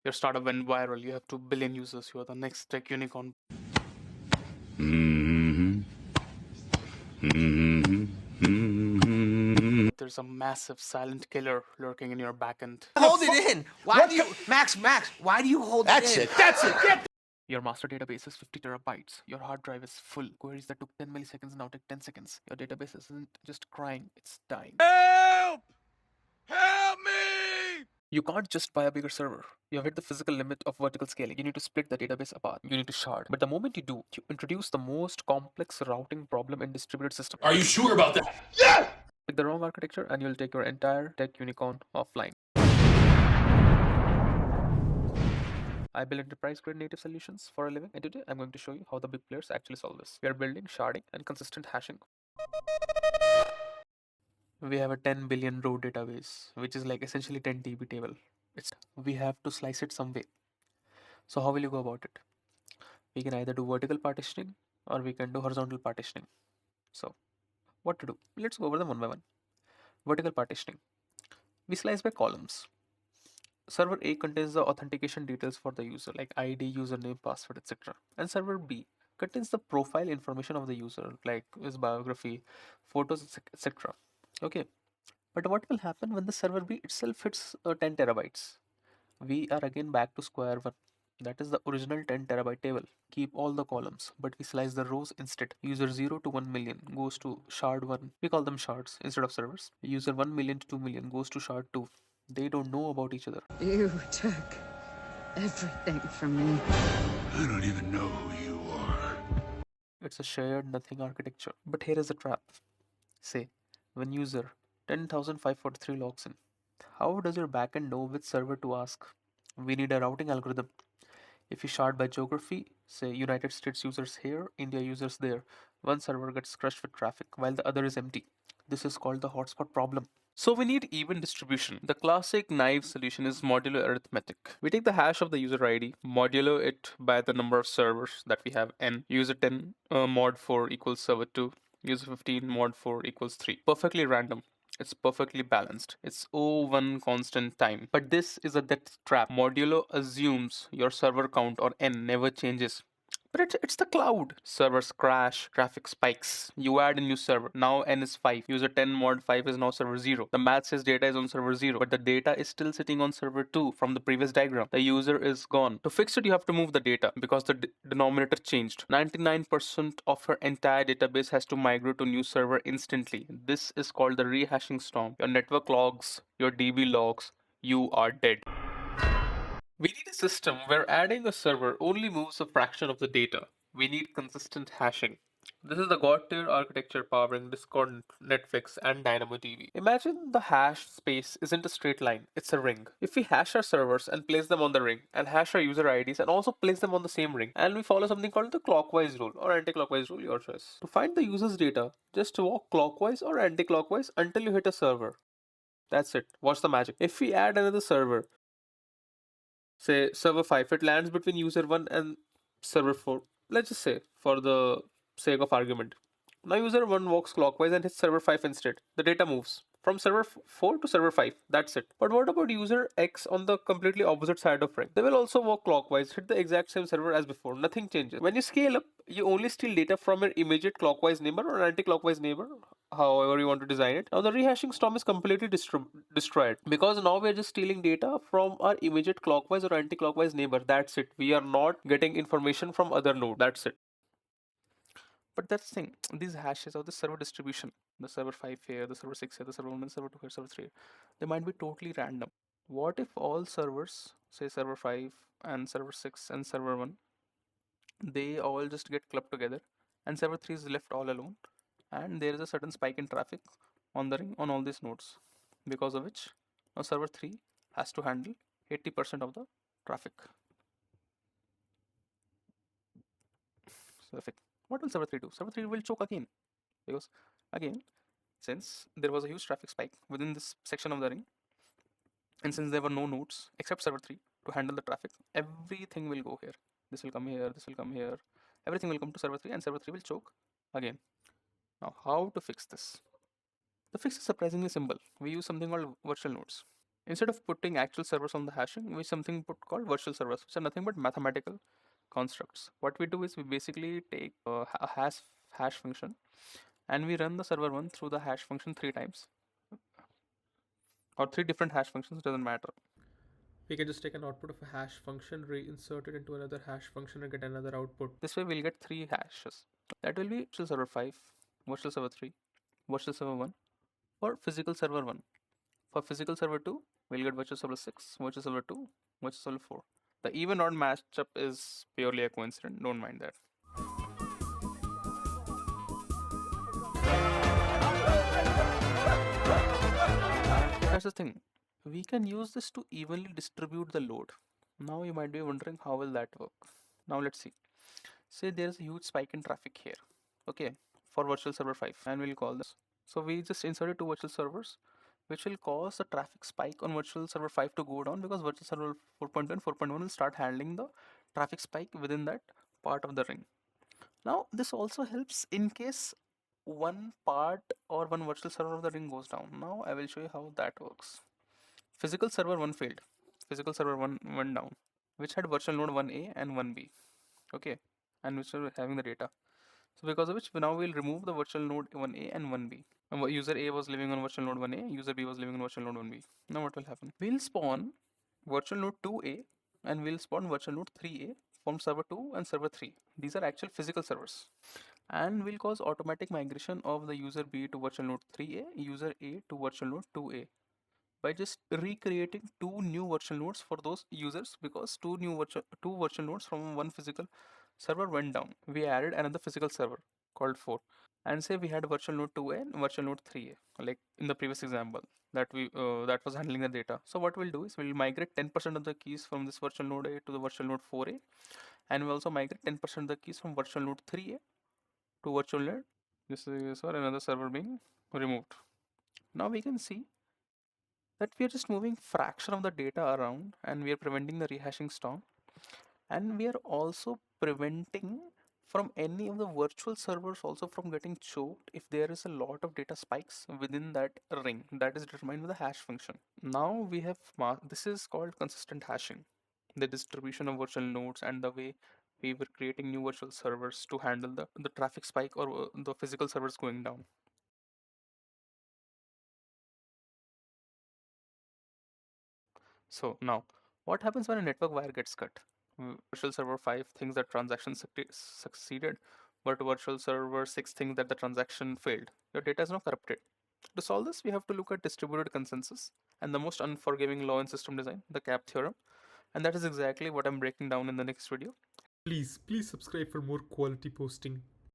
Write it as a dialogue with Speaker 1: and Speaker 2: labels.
Speaker 1: Your startup went viral. You have 2 billion users. You are the next tech unicorn. But there's a massive silent killer lurking in your backend.
Speaker 2: Hold it in. Why do you, Max? Why do you hold it in?
Speaker 3: That's it. Get
Speaker 1: Your master database is 50 terabytes. Your hard drive is full. Queries that took 10 milliseconds now take 10 seconds. Your database isn't just crying, it's dying.
Speaker 3: help! Help me!
Speaker 1: You can't just buy a bigger server. You have hit the physical limit of vertical scaling. You need to split the database apart. You need to shard. But the moment you do, you introduce the most complex routing problem in distributed systems.
Speaker 3: Are you sure about that? Yeah!
Speaker 1: Pick the wrong architecture and you'll take your entire tech unicorn offline. I build enterprise-grade native solutions for a living, and today I'm going to show you how the big players actually solve this. We are building sharding and consistent hashing. We have a 10 billion row database, which is like essentially 10 TB table. We have to slice it some way. So how will you go about it? We can either do vertical partitioning or we can do horizontal partitioning. So what to do? Let's go over them one by one. Vertical partitioning. We slice by columns. Server A contains the authentication details for the user like ID, username, password, etc. And server B contains the profile information of the user like his biography, photos, etc. Okay. But what will happen when the server B itself hits 10 terabytes? We are again back to square one. That is the original 10 terabyte table. Keep all the columns, but we slice the rows instead. User 0 to 1 million goes to shard 1. We call them shards instead of servers. User 1 million to 2 million goes to shard 2. They don't know about each other.
Speaker 4: You took everything from me.
Speaker 3: I don't even know who you are.
Speaker 1: It's a shared nothing architecture. But here is the trap. Say, when user 10,543 logs in, how does your backend know which server to ask? We need a routing algorithm. If you shard by geography, say United States users here, India users there, one server gets crushed with traffic while the other is empty. This is called the hotspot problem. So we need even distribution. The classic naive solution is modulo arithmetic. We take the hash of the user ID, modulo it by the number of servers that we have n. User 10 mod 4 equals server 2. User 15 mod 4 equals 3. Perfectly random. It's perfectly balanced. It's O1 constant time. But this is a death trap. Modulo assumes your server count or n never changes. But it's the cloud. Servers crash, traffic spikes. You add a new server. Now n is 5. User 10 mod 5 is now server 0. The math says data is on server 0, but the data is still sitting on server 2 from the previous diagram. The user is gone. To fix it, you have to move the data because the denominator changed. 99% of your entire database has to migrate to new server instantly. This is called the rehashing storm. Your network logs, your DB logs, you are dead. We need a system where adding a server only moves a fraction of the data. We need consistent hashing. This is the God tier architecture powering Discord, Netflix, and DynamoDB. Imagine the hash space isn't a straight line, it's a ring. If we hash our servers and place them on the ring, and hash our user IDs and also place them on the same ring, and we follow something called the clockwise rule or anti-clockwise rule, your choice. To find the user's data, just walk clockwise or anti-clockwise until you hit a server. That's it. Watch the magic. If we add another server, say server 5, it lands between user 1 and server 4. Let's just say for the sake of argument. Now user 1 walks clockwise and hits server 5 instead. The data moves from server 4 to server 5. That's it. But what about user X on the completely opposite side of ring? They will also walk clockwise, hit the exact same server as before. Nothing changes. When you scale up, you only steal data from your immediate clockwise neighbor or anti-clockwise neighbor, however you want to design it. Now the rehashing storm is completely destroyed because now we're just stealing data from our immediate clockwise or anti-clockwise neighbor. That's it. We are not getting information from other node. That's it. But that's the thing, these hashes of the server distribution, the server 5 here, the server 6 here, the server 1, server 2 here, server 3, they might be totally random. What if all servers, say server 5 and server 6 and server 1, they all just get clubbed together and server 3 is left all alone and there is a certain spike in traffic on the ring on all these nodes, because of which now server 3 has to handle 80% of the traffic. Traffic. What will server 3 do? Server 3 will choke again, because again, since there was a huge traffic spike within this section of the ring, and since there were no nodes except server 3 to handle the traffic, everything will go here. This will come here, this will come here, everything will come to server 3 and server 3 will choke again. Now how to fix this? The fix is surprisingly simple. We use something called virtual nodes. Instead of putting actual servers on the hashing, we something put called virtual servers, which are nothing but mathematical constructs. What we do is we basically take a hash function and we run the server one through the hash function 3 times, or 3 different hash functions, doesn't matter. We can just take an output of a hash function, reinsert it into another hash function and get another output. This way we'll get 3 hashes. That will be virtual server 5, virtual server 3, virtual server 1, or physical server 1. For physical server 2, we'll get virtual server 6, virtual server 2, virtual server 4. The even odd matchup is purely a coincidence, don't mind that. That's the thing. We can use this to evenly distribute the load. Now you might be wondering how will that work. Now let's see. Say there's a huge spike in traffic here. Okay, for virtual server 5, and we'll call this. So we just inserted 2 virtual servers, which will cause the traffic spike on virtual server 5 to go down, because virtual server 4.2 and 4.1 will start handling the traffic spike within that part of the ring. Now this also helps in case one part or one virtual server of the ring goes down. Now I will show you how that works. Physical server 1 failed. Physical server 1 went down, which had virtual node 1A and 1B. Okay, and which are having the data. So because of which now we'll remove the virtual node 1A and 1B. And user A was living on virtual node 1A, user B was living on virtual node 1B. Now what will happen? We'll spawn virtual node 2A and we'll spawn virtual node 3A from server 2 and server 3. These are actual physical servers. And we'll cause automatic migration of the user B to virtual node 3A, user A to virtual node 2A, by just recreating 2 new virtual nodes for those users, because two virtual nodes from one physical server went down. We added another physical server called 4, and say we had virtual node 2A and virtual node 3A, like in the previous example that was handling the data. So what we'll do is we'll migrate 10% of the keys from this virtual node A to the virtual node 4A, and we'll also migrate 10% of the keys from virtual node 3A to virtual node. This is for another server being removed. Now we can see that we are just moving fraction of the data around, and we are preventing the rehashing storm, and we are also preventing from any of the virtual servers also from getting choked if there is a lot of data spikes within that ring that is determined with the hash function. Now we have this is called consistent hashing, the distribution of virtual nodes and the way we were creating new virtual servers to handle the traffic spike or the physical servers going down. So now, what happens when a network wire gets cut? Virtual server 5 thinks that transaction succeeded, but virtual server 6 thinks that the transaction failed. Your data is now corrupted. To solve this, we have to look at distributed consensus and the most unforgiving law in system design, the CAP theorem. And that is exactly what I'm breaking down in the next video.
Speaker 5: Please subscribe for more quality posting.